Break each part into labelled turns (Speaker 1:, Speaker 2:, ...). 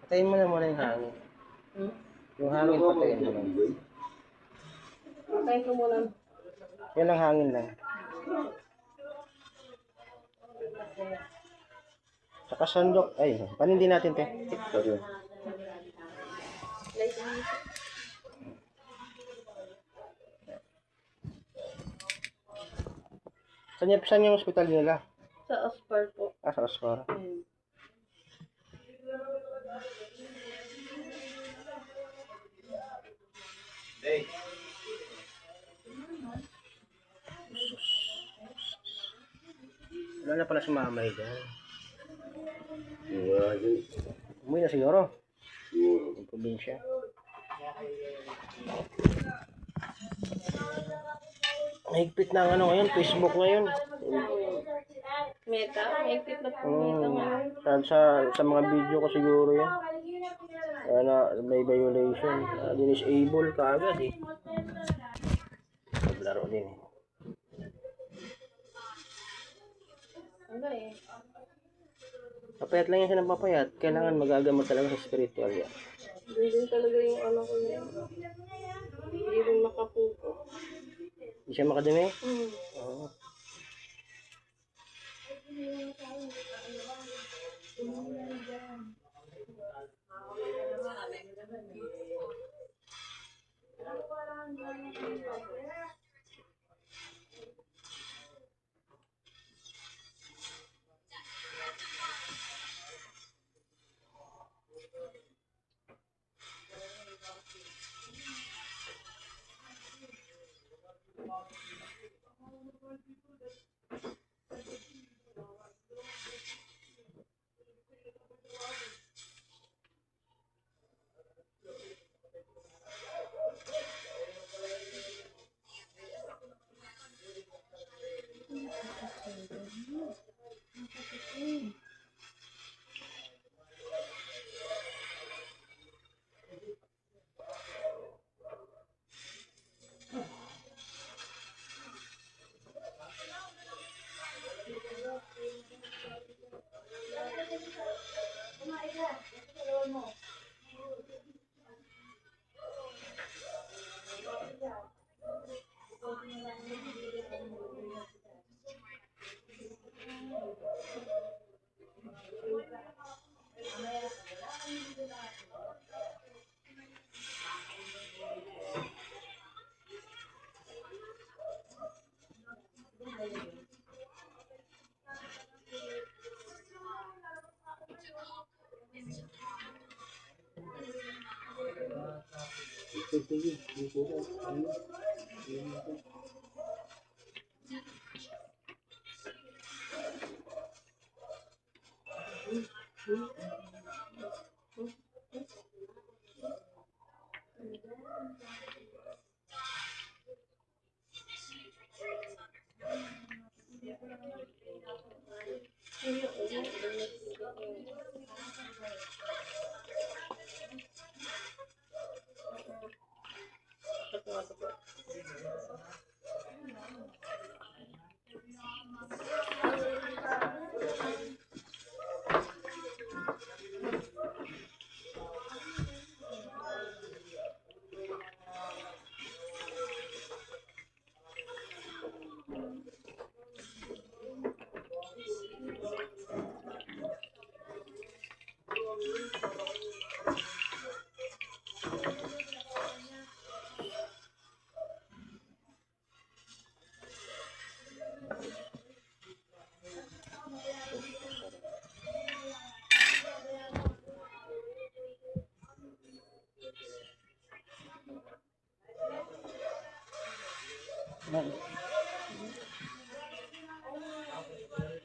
Speaker 1: Patayin mo na muna yung hangin. Yung hangin, patayin mo lang.
Speaker 2: Patayin ko muna.
Speaker 1: Yan ang hangin lang. Saka sandok. Ay, panindi natin, te. Sorry. Saan yung hospital nila?
Speaker 2: Sa Ospar po.
Speaker 1: Sa Oscar. Hey. Wala na pala si mamay dyan. Umuwi na siguro. Yung probinsya. Mahigpit na ang ano ngayon, Facebook ngayon.
Speaker 2: Meta? Mahigpit na po meta ngayon.
Speaker 1: Sa mga video ko siguro yan. May violation. Disable ka agad eh. Naglaro din eh.
Speaker 2: Ano eh?
Speaker 1: Papayat lang yan siya ng papayat. Kailangan magagamot talaga sa spiritual yan.
Speaker 2: Hindi din talaga yung ano ko niya. Hindi rin makapupo.
Speaker 1: Hindi siya makadumi?
Speaker 2: Oo.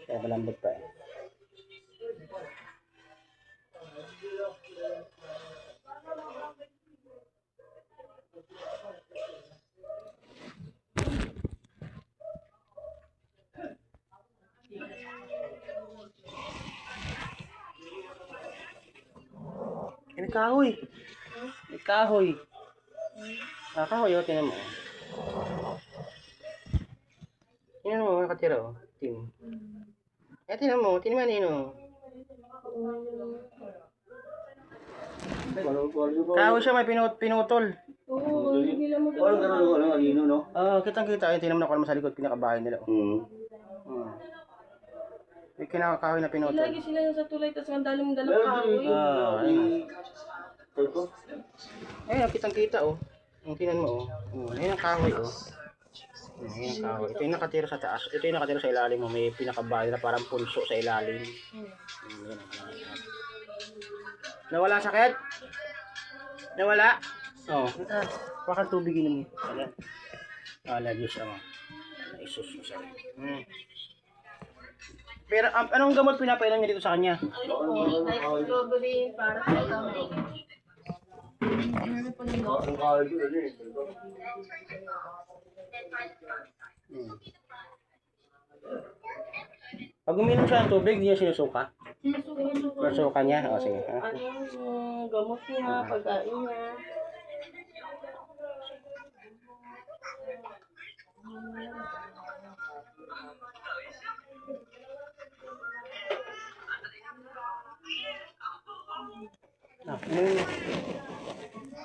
Speaker 1: Kaya malambot pa eh. May kahoy. May kahoy. Kahoy o, tinan mo. Tinan mo, nakatira o. Tinan mo, tinan mo. Kahoy siya, may pinutol.
Speaker 2: Oo, hindi nila mo
Speaker 3: Parang gano'n, alino, no?
Speaker 1: Kitang-kita. Yung tinamnan ko naman sa likod, pinakabahay nila. May kinakahoy na pinutol.
Speaker 2: Lagi sila yung sa tulay, tapos ang dalang dalang kahoy.
Speaker 1: Ayun, kitang-kita, oh. Yung tinan mo, oh. Ayun ang kahoy, oh. Ayun ang kahoy. Ito yung nakatira sa taas. Ito yung nakatira sa ilalim, oh. May pinakabahay na parang punso sa ilalim. Ayun, nawala ang sakit? Nawala? Oo. Baka tubig inom mo. Ala, Diyos ama. Isus mo sa Pero anong gamot pinapailan niya dito sa kanya?
Speaker 2: Strawberry para sa tummy. Ano po nito?
Speaker 1: Pag uminom siya ng tubig, hindi niya sinusuka? Sinusuka niya? O, sige.
Speaker 2: Ano yung gamot niya, pagkain niya.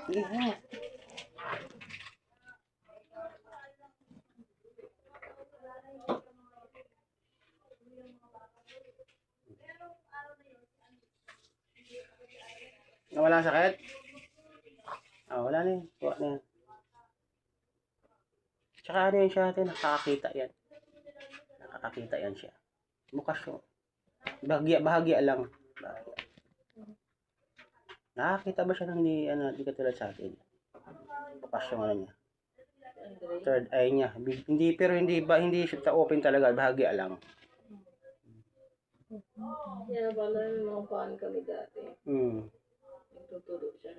Speaker 1: Sige, Nawala ang sakit? Wala na yun. Wala na yun. Tsaka ano yun siya natin, nakakakita yan. Nakakakita yan siya. Bukas yun. Bahagya lang. Bahagya. Nakakita ba siya ng di katulad sa atin? Bukas yung ano niya. Third eye niya. Hindi siya open talaga. Bahagya lang.
Speaker 2: Kaya pala yung mga paan kami dati. Nagtuturo siya.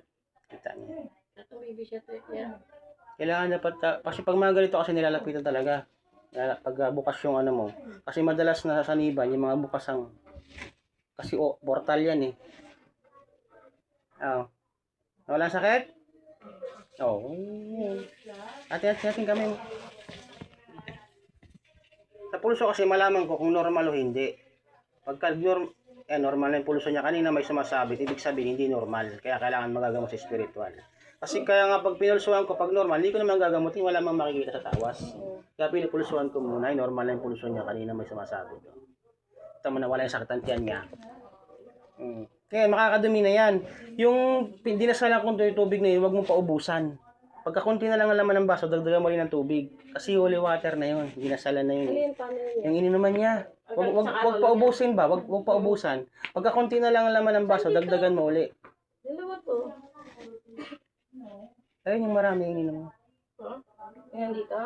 Speaker 1: Kita niya.
Speaker 2: At baby siya yan.
Speaker 1: Kailangan dapat, kasi pag mga ganito kasi nilalapitan talaga. Pag bukas yung ano mo. Kasi madalas na sa saniban, yung mga bukasang, kasi portal yan eh. Wala sakit? Hati-hati kami. Sa pulso kasi malaman ko kung normal o hindi. Pagka normal na yung pulso niya, kanina may sumasabit, ibig sabihin hindi normal. Kaya kailangan magagamot sa spiritual. Kasi kaya nga pag pinulsuhan ko pag normal, hindi ko naman gagamutin, wala mang makikita sa tawas. Kaya pinupulsuhan ko muna, normal na yung pulso niya, kanina may sumasabit. Ito mo na wala yung sakit ang tiyan niya. Kaya makakadumi na yan. Yung dinasalan kong tubig na yun, huwag mong paubusan. Pagka konti na lang ang laman ng baso, dagdagan mo rin ng tubig. Kasi holy water na yun, dinasalan na yun. Yung ininuman niya. Huwag paubusin ba? Huwag paubusan. Pagka konti na lang ang laman ng baso, dagdagan mo uli.
Speaker 2: Dalawa to.
Speaker 1: Ayun yung marami yung ininuman.
Speaker 2: Ayan dito?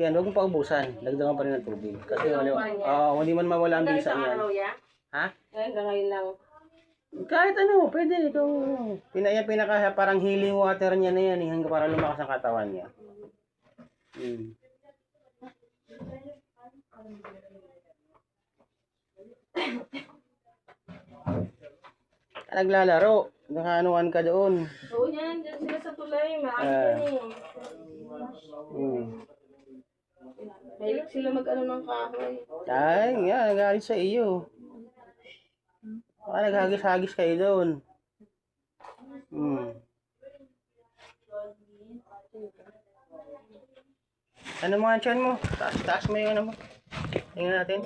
Speaker 1: Yan, huwag mong paubusan. Dagdagan pa rin ng tubig. Kasi hindi man mawala ang bisa niyan. Ha?
Speaker 2: Hanggang ngayon lang.
Speaker 1: Kahit ano, pwede. Pinaka parang healing water niya na yan. Hanggang para lumakas ang katawan niya. Naglalaro. Nakaanuan ka doon.
Speaker 2: Oo yan, dyan sila sa tulay. Marami yan eh. Mahilig sila mag-ano ng kahoy.
Speaker 1: Ay, nga, nagalit sa iyo. Baka naghagis-hagis kayo doon. Ano mga tiyan mo? Taas mo yung ano mo. Tingnan natin.